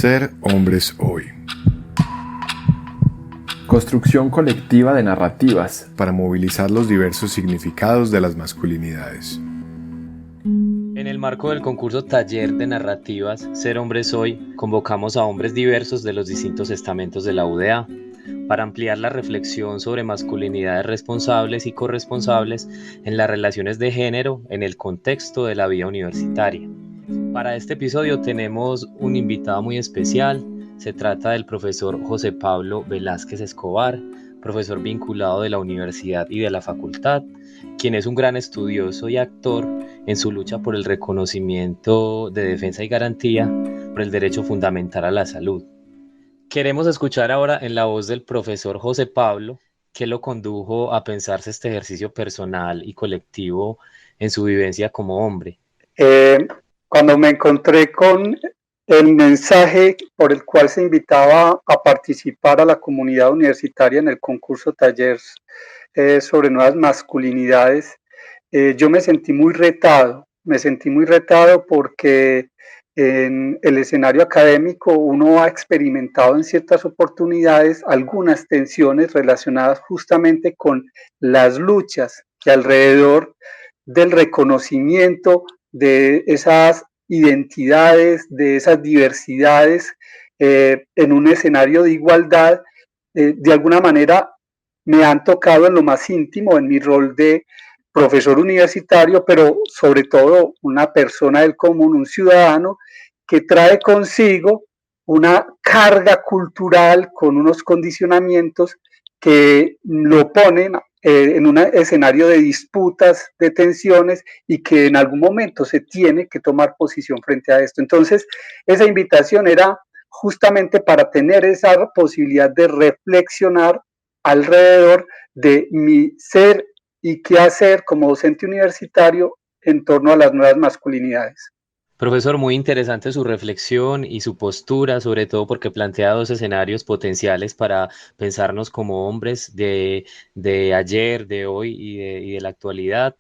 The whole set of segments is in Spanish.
Ser hombres hoy. Construcción colectiva de narrativas para movilizar los diversos significados de las masculinidades. En el marco del concurso Taller de Narrativas Ser Hombres Hoy, convocamos a hombres diversos de los distintos estamentos de la UdeA para ampliar la reflexión sobre masculinidades responsables y corresponsables en las relaciones de género en el contexto de la vida universitaria. Para este episodio tenemos un invitado muy especial. Se trata del profesor José Pablo Velázquez Escobar, profesor vinculado de la universidad y de la facultad, quien es un gran estudioso y actor en su lucha por el reconocimiento de defensa y garantía por el derecho fundamental a la salud. Queremos escuchar ahora en la voz del profesor José Pablo, que lo condujo a pensarse este ejercicio personal y colectivo en su vivencia como hombre. Cuando me encontré con el mensaje por el cual se invitaba a participar a la comunidad universitaria en el concurso Taller sobre nuevas masculinidades, yo me sentí muy retado porque en el escenario académico uno ha experimentado en ciertas oportunidades algunas tensiones relacionadas justamente con las luchas que alrededor del reconocimiento de esas identidades, de esas diversidades en un escenario de igualdad, de alguna manera me han tocado en lo más íntimo, en mi rol de profesor universitario, pero sobre todo una persona del común, un ciudadano que trae consigo una carga cultural con unos condicionamientos que lo ponen en un escenario de disputas, de tensiones y que en algún momento se tiene que tomar posición frente a esto. Entonces, esa invitación era justamente para tener esa posibilidad de reflexionar alrededor de mi ser y qué hacer como docente universitario en torno a las nuevas masculinidades. Profesor, muy interesante su reflexión y su postura, sobre todo porque plantea dos escenarios potenciales para pensarnos como hombres de ayer, de hoy y de la actualidad.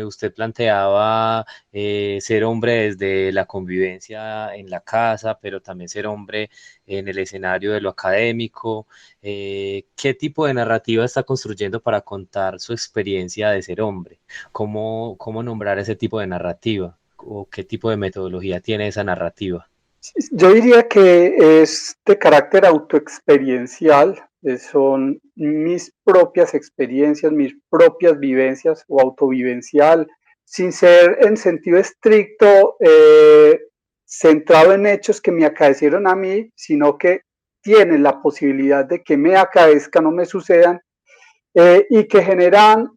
Usted planteaba ser hombre desde la convivencia en la casa, pero también ser hombre en el escenario de lo académico. ¿Qué tipo de narrativa está construyendo para contar su experiencia de ser hombre? ¿Cómo nombrar ese tipo de narrativa? ¿O qué tipo de metodología tiene esa narrativa? Yo diría que es de carácter autoexperiencial, son mis propias experiencias, mis propias vivencias o autovivencial, sin ser en sentido estricto centrado en hechos que me acaecieron a mí, sino que tienen la posibilidad de que me acaezcan o me sucedan y que generan,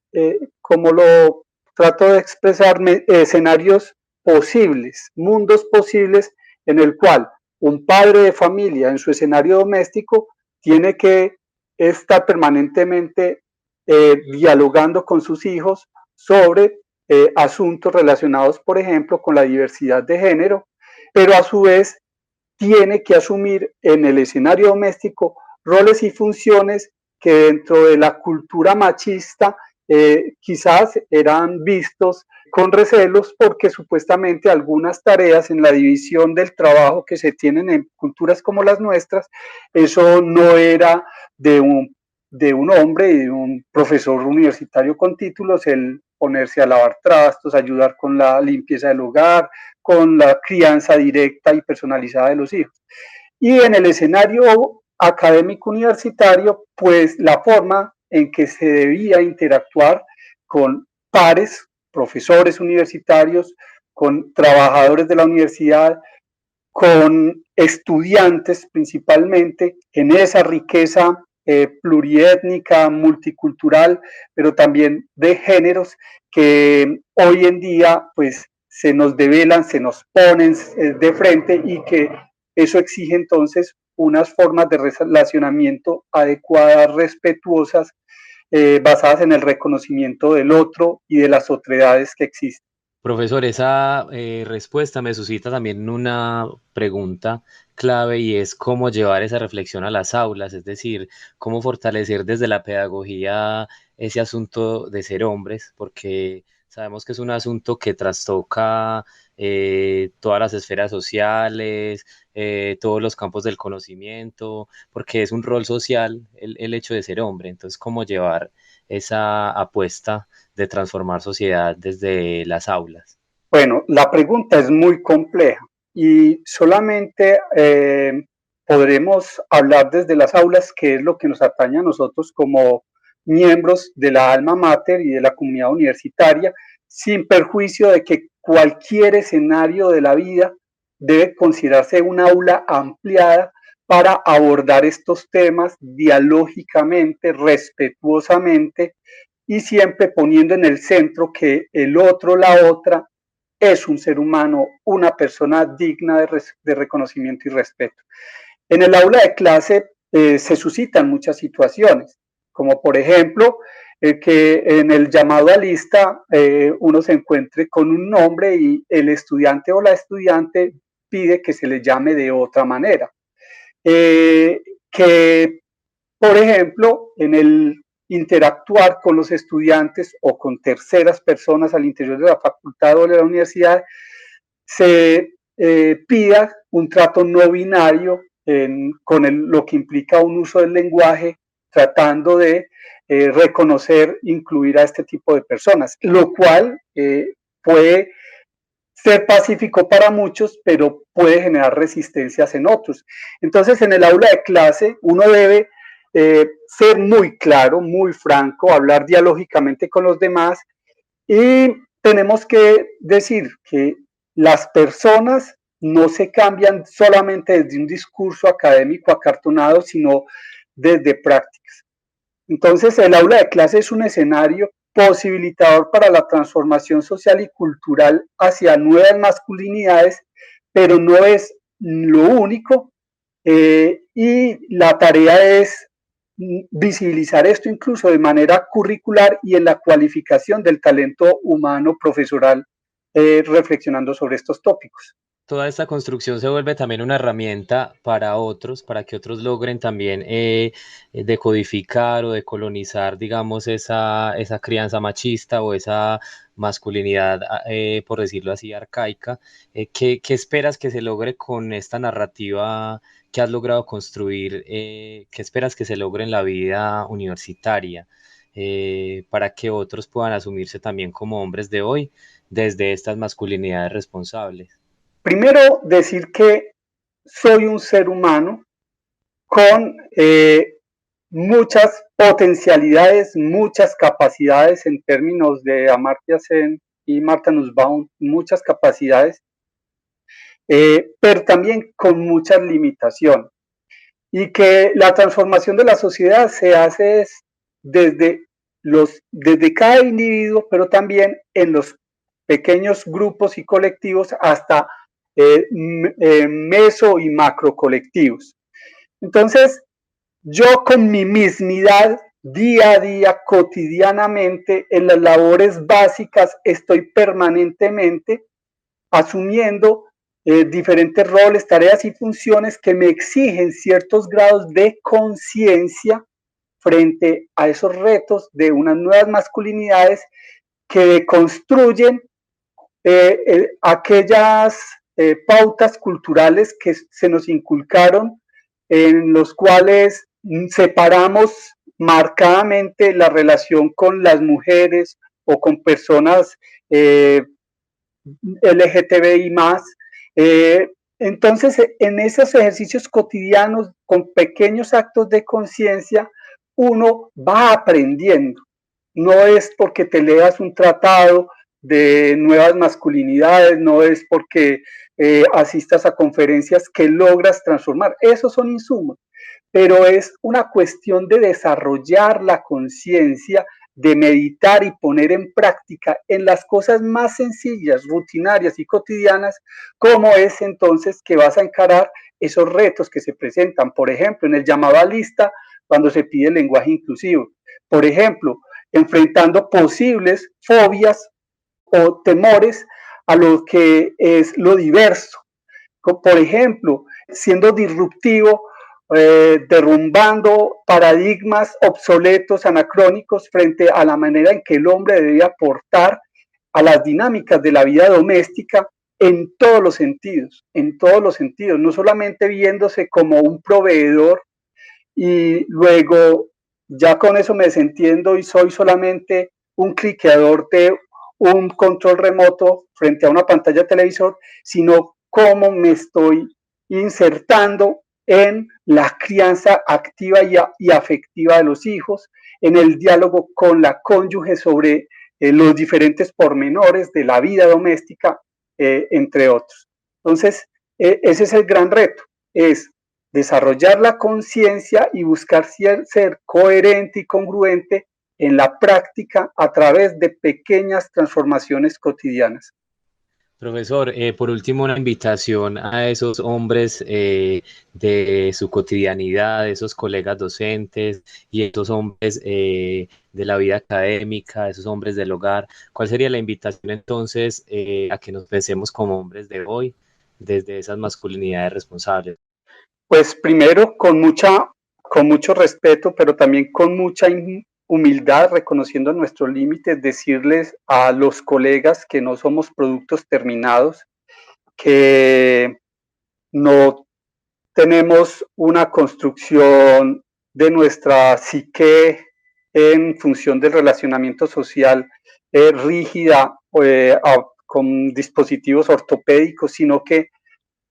como lo trato de expresarme, escenarios posibles, mundos posibles en el cual un padre de familia en su escenario doméstico tiene que estar permanentemente dialogando con sus hijos sobre asuntos relacionados, por ejemplo, con la diversidad de género, pero a su vez tiene que asumir en el escenario doméstico roles y funciones que dentro de la cultura machista quizás eran vistos con recelos porque supuestamente algunas tareas en la división del trabajo que se tienen en culturas como las nuestras, eso no era de un hombre y de un profesor universitario con títulos, el ponerse a lavar trastos, ayudar con la limpieza del hogar, con la crianza directa y personalizada de los hijos. Y en el escenario académico universitario, pues la forma en que se debía interactuar con pares, profesores universitarios, con trabajadores de la universidad, con estudiantes principalmente, en esa riqueza pluriétnica, multicultural, pero también de géneros que hoy en día pues se nos develan, se nos ponen de frente y que eso exige entonces unas formas de relacionamiento adecuadas, respetuosas, basadas en el reconocimiento del otro y de las otredades que existen. Profesor, esa respuesta me suscita también una pregunta clave y es cómo llevar esa reflexión a las aulas, es decir, cómo fortalecer desde la pedagogía ese asunto de ser hombres, porque Sabemos que es un asunto que trastoca todas las esferas sociales, todos los campos del conocimiento, porque es un rol social el hecho de ser hombre. Entonces, ¿cómo llevar esa apuesta de transformar sociedad desde las aulas? Bueno, la pregunta es muy compleja y solamente podremos hablar desde las aulas, que es lo que nos atañe a nosotros como miembros de la alma mater y de la comunidad universitaria, sin perjuicio de que cualquier escenario de la vida debe considerarse un aula ampliada para abordar estos temas dialógicamente, respetuosamente y siempre poniendo en el centro que el otro, la otra, es un ser humano, una persona digna de reconocimiento y respeto. En el aula de clase se suscitan muchas situaciones, como por ejemplo que en el llamado a lista uno se encuentre con un nombre y el estudiante o la estudiante pide que se le llame de otra manera. Que, por ejemplo, en el interactuar con los estudiantes o con terceras personas al interior de la facultad o de la universidad, se pida un trato no binario con lo que implica un uso del lenguaje, tratando de reconocer, incluir a este tipo de personas, lo cual puede ser pacífico para muchos, pero puede generar resistencias en otros. Entonces, en el aula de clase, uno debe ser muy claro, muy franco, hablar dialógicamente con los demás y tenemos que decir que las personas no se cambian solamente desde un discurso académico acartonado, sino desde prácticas. Entonces, el aula de clase es un escenario posibilitador para la transformación social y cultural hacia nuevas masculinidades, pero no es lo único. Y la tarea es visibilizar esto incluso de manera curricular y en la cualificación del talento humano profesoral, reflexionando sobre estos tópicos. Toda esta construcción se vuelve también una herramienta para otros, para que otros logren también decodificar o decolonizar, digamos, esa crianza machista o esa masculinidad, por decirlo así, arcaica. ¿Qué esperas que se logre con esta narrativa que has logrado construir? ¿Qué esperas que se logre en la vida universitaria para que otros puedan asumirse también como hombres de hoy desde estas masculinidades responsables? Primero, decir que soy un ser humano con muchas potencialidades, muchas capacidades en términos de Amartya Sen y Martha Nussbaum, muchas capacidades, pero también con muchas limitaciones. Y que la transformación de la sociedad se hace desde cada individuo, pero también en los pequeños grupos y colectivos hasta meso y macro colectivos. Entonces, yo con mi mismidad, día a día, cotidianamente, en las labores básicas, estoy permanentemente asumiendo diferentes roles, tareas y funciones que me exigen ciertos grados de conciencia frente a esos retos de unas nuevas masculinidades que construyen aquellas pautas culturales que se nos inculcaron, en los cuales separamos marcadamente la relación con las mujeres o con personas LGTBI más. Entonces, en esos ejercicios cotidianos, con pequeños actos de conciencia, uno va aprendiendo. No es porque te leas un tratado de nuevas masculinidades, no es porque asistas a conferencias que logras transformar. Esos son insumos, pero es una cuestión de desarrollar la conciencia, de meditar y poner en práctica en las cosas más sencillas, rutinarias y cotidianas, cómo es entonces que vas a encarar esos retos que se presentan. Por ejemplo, en el llamado a lista, cuando se pide el lenguaje inclusivo. Por ejemplo, enfrentando posibles fobias o temores a lo que es lo diverso. Por ejemplo, siendo disruptivo, derrumbando paradigmas obsoletos, anacrónicos, frente a la manera en que el hombre debe aportar a las dinámicas de la vida doméstica en todos los sentidos, no solamente viéndose como un proveedor y luego ya con eso me desentiendo y soy solamente un cliqueador de un control remoto frente a una pantalla de televisor, sino cómo me estoy insertando en la crianza activa y afectiva de los hijos, en el diálogo con la cónyuge sobre los diferentes pormenores de la vida doméstica, entre otros. Entonces, ese es el gran reto, es desarrollar la conciencia y buscar ser coherente y congruente en la práctica a través de pequeñas transformaciones cotidianas. Profesor, por último, una invitación a esos hombres de su cotidianidad, esos colegas docentes y esos hombres de la vida académica, esos hombres del hogar. ¿Cuál sería la invitación entonces a que nos pensemos como hombres de hoy desde esas masculinidades responsables? Pues primero con mucho respeto, pero también con mucha humildad, reconociendo nuestros límites, decirles a los colegas que no somos productos terminados, que no tenemos una construcción de nuestra psique en función del relacionamiento social rígida con dispositivos ortopédicos, sino que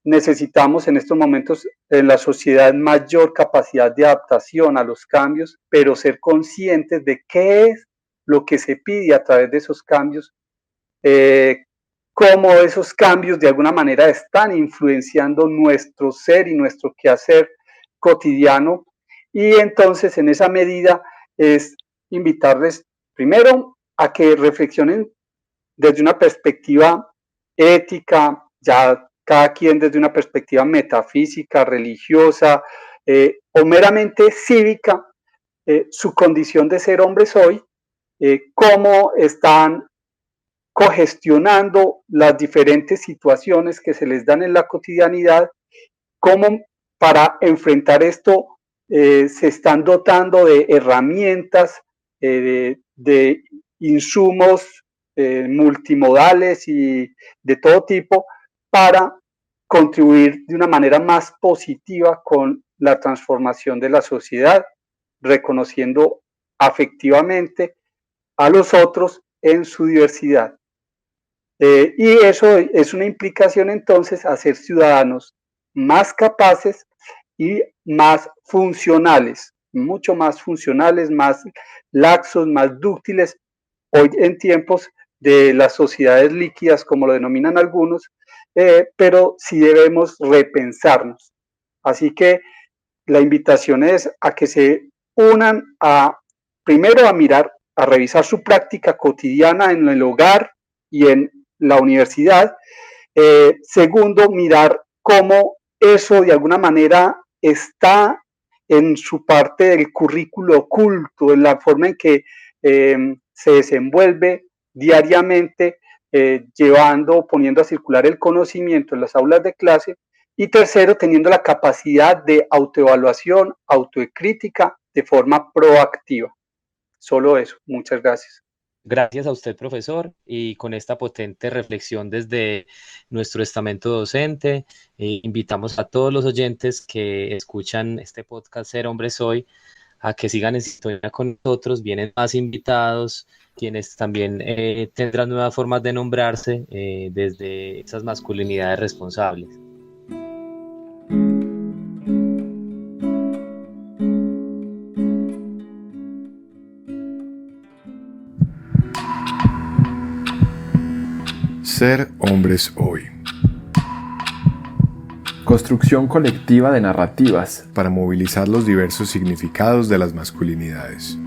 necesitamos en estos momentos en la sociedad mayor capacidad de adaptación a los cambios, pero ser conscientes de qué es lo que se pide a través de esos cambios, cómo esos cambios de alguna manera están influenciando nuestro ser y nuestro quehacer cotidiano. Y entonces en esa medida es invitarles primero a que reflexionen desde una perspectiva ética, ya cada quien desde una perspectiva metafísica, religiosa o meramente cívica, su condición de ser hombres hoy, cómo están cogestionando las diferentes situaciones que se les dan en la cotidianidad, cómo para enfrentar esto se están dotando de herramientas, de insumos multimodales y de todo tipo para contribuir de una manera más positiva con la transformación de la sociedad, reconociendo afectivamente a los otros en su diversidad. Y eso es una implicación entonces a ser ciudadanos más capaces y más funcionales, mucho más funcionales, más laxos, más dúctiles, hoy en tiempos de las sociedades líquidas, como lo denominan algunos, pero sí debemos repensarnos. Así que la invitación es a que se unan primero a mirar, a revisar su práctica cotidiana en el hogar y en la universidad. Segundo, mirar cómo eso de alguna manera está en su parte del currículo oculto, en la forma en que se desenvuelve diariamente, poniendo a circular el conocimiento en las aulas de clase. Y tercero, teniendo la capacidad de autoevaluación, autocrítica de forma proactiva. Solo eso. Muchas gracias. Gracias a usted, profesor, y con esta potente reflexión desde nuestro estamento docente, invitamos a todos los oyentes que escuchan este podcast Ser Hombres Hoy a que sigan en sintonía con nosotros. Vienen más invitados, quienes también tendrán nuevas formas de nombrarse desde esas masculinidades responsables. Ser hombres hoy. Construcción colectiva de narrativas para movilizar los diversos significados de las masculinidades.